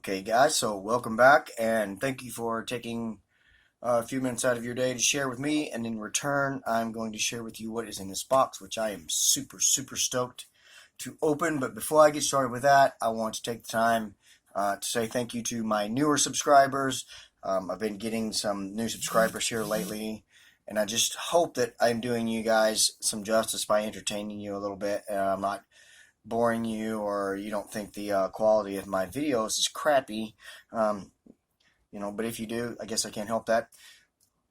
Okay, guys, so welcome back, and thank you for taking a few minutes out of your day to share with me. And in return, I'm going to share with you what is in this box, which I am super stoked to open. But before I get started with that, I want to take the time to say thank you to my newer subscribers. I've been getting some new subscribers here lately, and I just hope that I'm doing you guys some justice by entertaining you a little bit. I'm not boring you, or you don't think the quality of my videos is crappy. But if you do, I guess I can't help that.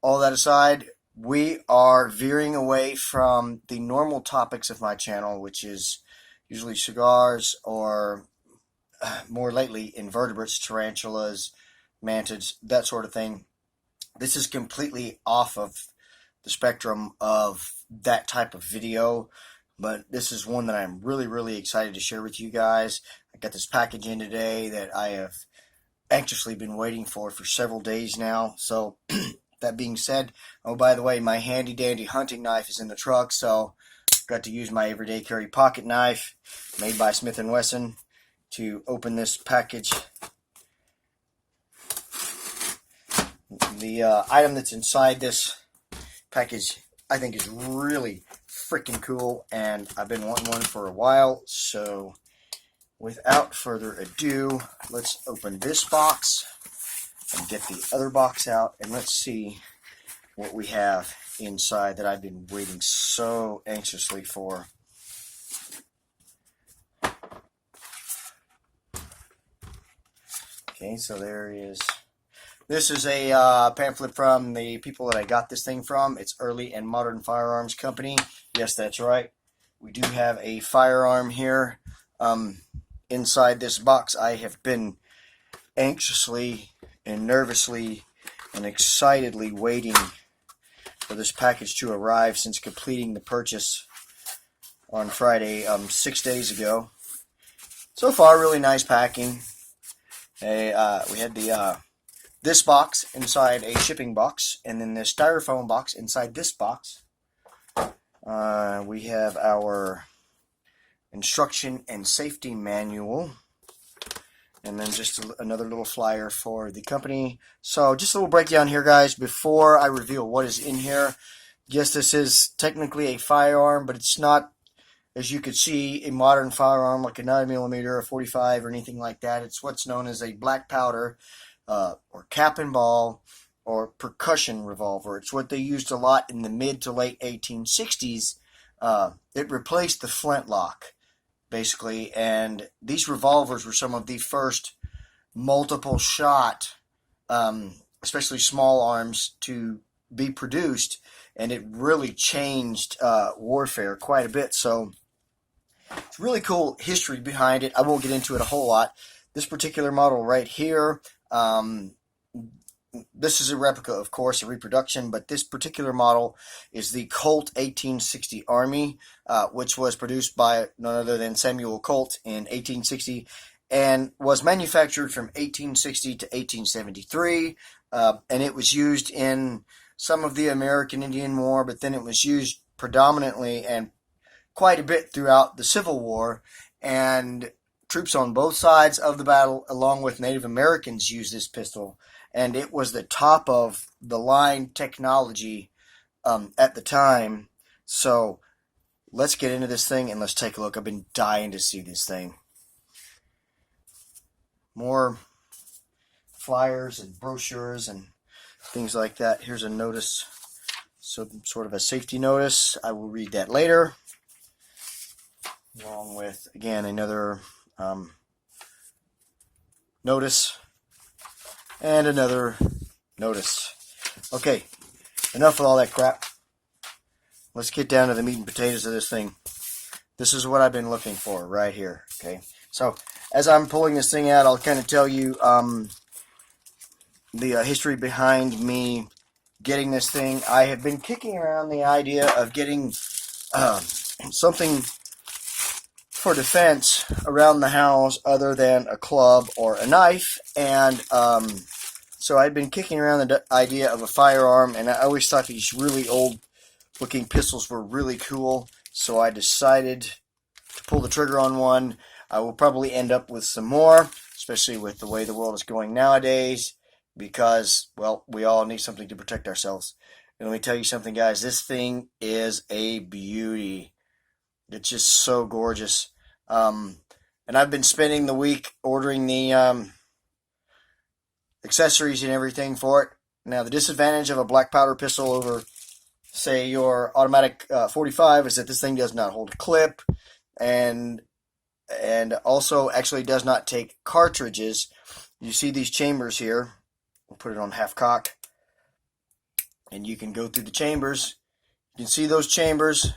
All that aside, we are veering away from the normal topics of my channel, which is usually cigars or more lately invertebrates, tarantulas, mantids, that sort of thing. This is completely off of the spectrum of that type of video, but this is one that I'm really excited to share with you guys. I got this package in today that I have anxiously been waiting for several days now. So that being said, oh, by the way, my handy dandy hunting knife is in the truck, so I've got to use my everyday carry pocket knife made by Smith & Wesson to open this package. The item that's inside this package I think is really freaking cool, and I've been wanting one for a while. So without further ado, let's open this box and get the other box out, and let's see what we have inside that I've been waiting so anxiously for. Okay, so there is. This is a pamphlet from the people that I got this thing from. It's Early and Modern Firearms Company. Yes, that's right. We do have a firearm here. Inside this box, I have been anxiously and nervously and excitedly waiting for this package to arrive since completing the purchase on Friday, 6 days ago. So far, really nice packing. We had this box inside a shipping box, and then this styrofoam box inside this box. We have our instruction and safety manual, and then just another little flyer for the company. So just a little breakdown here, guys, before I reveal what is in here. Yes, this is technically a firearm, but it's not, as you could see, a modern firearm like a 9mm, a 45, or anything like that. It's what's known as a black powder, or cap and ball, or percussion revolver. It's what they used a lot in the mid to late 1860s. It replaced the flintlock, basically, and these revolvers were some of the first multiple shot, especially small arms, to be produced, and it really changed warfare quite a bit. So it's really cool history behind it. I won't get into it a whole lot. This particular model right here, this is a replica, of course, a reproduction, but this particular model is the Colt 1860 Army, which was produced by none other than Samuel Colt in 1860 and was manufactured from 1860 to 1873, and it was used in some of the American Indian War, but then it was used predominantly and quite a bit throughout the Civil War, and troops on both sides of the battle, along with Native Americans, used this pistol, and it was the top of the line technology at the time. So let's get into this thing and let's take a look. I've been dying to see this thing. More flyers and brochures and things like that. Here's a notice, some sort of a safety notice. I will read that later, along with, again, another notice and another notice. Okay, enough of all that crap. Let's get down to the meat and potatoes of this thing. This is what I've been looking for right here. Okay, so as I'm pulling this thing out, I'll kind of tell you the history behind me getting this thing. I have been kicking around the idea of getting something for defense around the house other than a club or a knife, and so I'd been kicking around the idea of a firearm, and I always thought these really old looking pistols were really cool, so I decided to pull the trigger on one. I will probably end up with some more, especially with the way the world is going nowadays, because, well, we all need something to protect ourselves. And let me tell you something, guys, this thing is a beauty. It's just so gorgeous. And I've been spending the week ordering the accessories and everything for it. Now, the disadvantage of a black powder pistol over, say, your automatic 45 is that this thing does not hold a clip, and also actually does not take cartridges. You see these chambers here. We'll put it on half cock, and you can go through the chambers. You can see those chambers.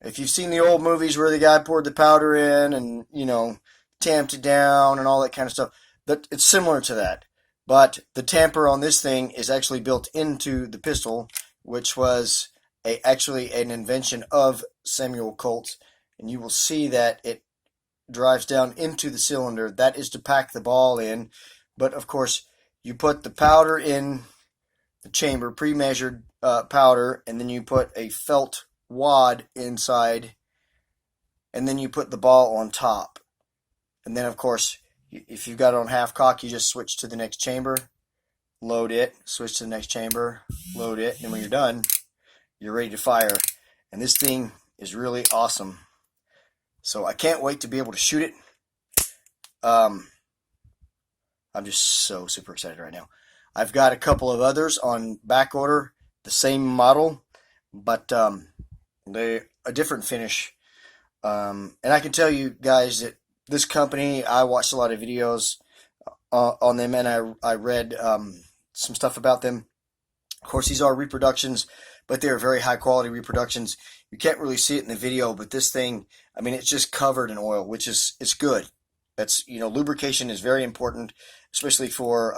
If you've seen the old movies where the guy poured the powder in and, you know, tamped it down and all that kind of stuff, that it's similar to that. But the tamper on this thing is actually built into the pistol, which was actually an invention of Samuel Colt. And you will see that it drives down into the cylinder. That is to pack the ball in. But, of course, you put the powder in the chamber, pre-measured powder, and then you put a felt wad inside, and then you put the ball on top. And then, of course, if you've got it on half cock, you just switch to the next chamber, load it, switch to the next chamber, load it, and when you're done, you're ready to fire. And this thing is really awesome. So I can't wait to be able to shoot it. I'm just so super excited right now. I've got a couple of others on back order, the same model, but they're a different finish. And I can tell you guys that this company, I watched a lot of videos on them, and I read some stuff about them. Of course, these are reproductions, but they're very high quality reproductions. You can't really see it in the video, but this thing, I mean, it's just covered in oil, which is, it's good. That's, you know, lubrication is very important, especially for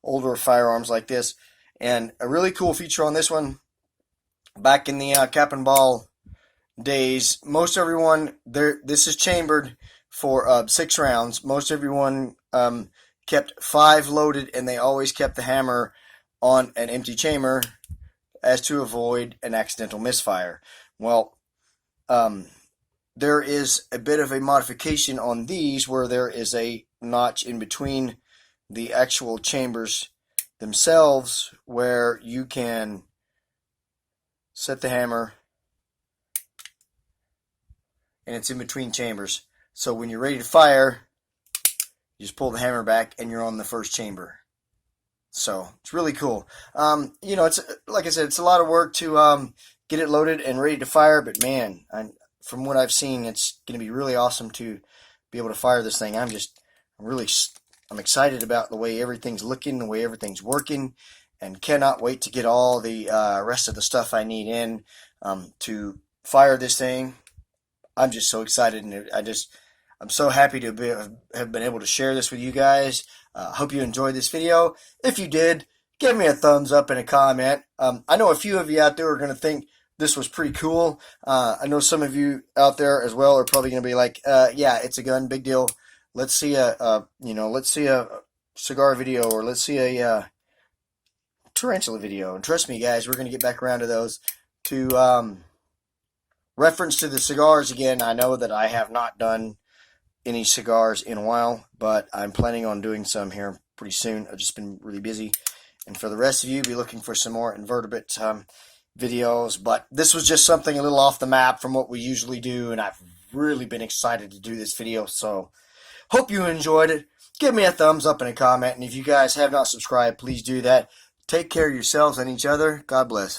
older firearms like this. And a really cool feature on this one, back in the cap and ball days, most everyone there, this is chambered for 6 rounds. Most everyone kept 5 loaded, and they always kept the hammer on an empty chamber as to avoid an accidental misfire. Well, there is a bit of a modification on these where there is a notch in between the actual chambers themselves where you can set the hammer, and it's in between chambers. So when you're ready to fire, you just pull the hammer back and you're on the first chamber. So it's really cool. You know, it's, like I said, it's a lot of work to get it loaded and ready to fire, but man, from what I've seen, it's going to be really awesome to be able to fire this thing. I'm excited about the way everything's looking, the way everything's working, and cannot wait to get all the rest of the stuff I need in to fire this thing. I'm just so excited, and I'm so happy to have been able to share this with you guys. Hope you enjoyed this video. If you did, give me a thumbs up and a comment. I know a few of you out there are going to think this was pretty cool. I know some of you out there as well are probably going to be like, yeah, it's a gun, big deal. Let's see let's see a cigar video, or let's see a tarantula video. And trust me, guys, we're going to get back around to those. To reference to the cigars again, I know that I have not done any cigars in a while, but I'm planning on doing some here pretty soon. I've just been really busy. And for the rest of you, be looking for some more invertebrate videos. But this was just something a little off the map from what we usually do, and I've really been excited to do this video. So hope you enjoyed it. Give me a thumbs up and a comment. And if you guys have not subscribed, please do that. Take care of yourselves and each other. God bless.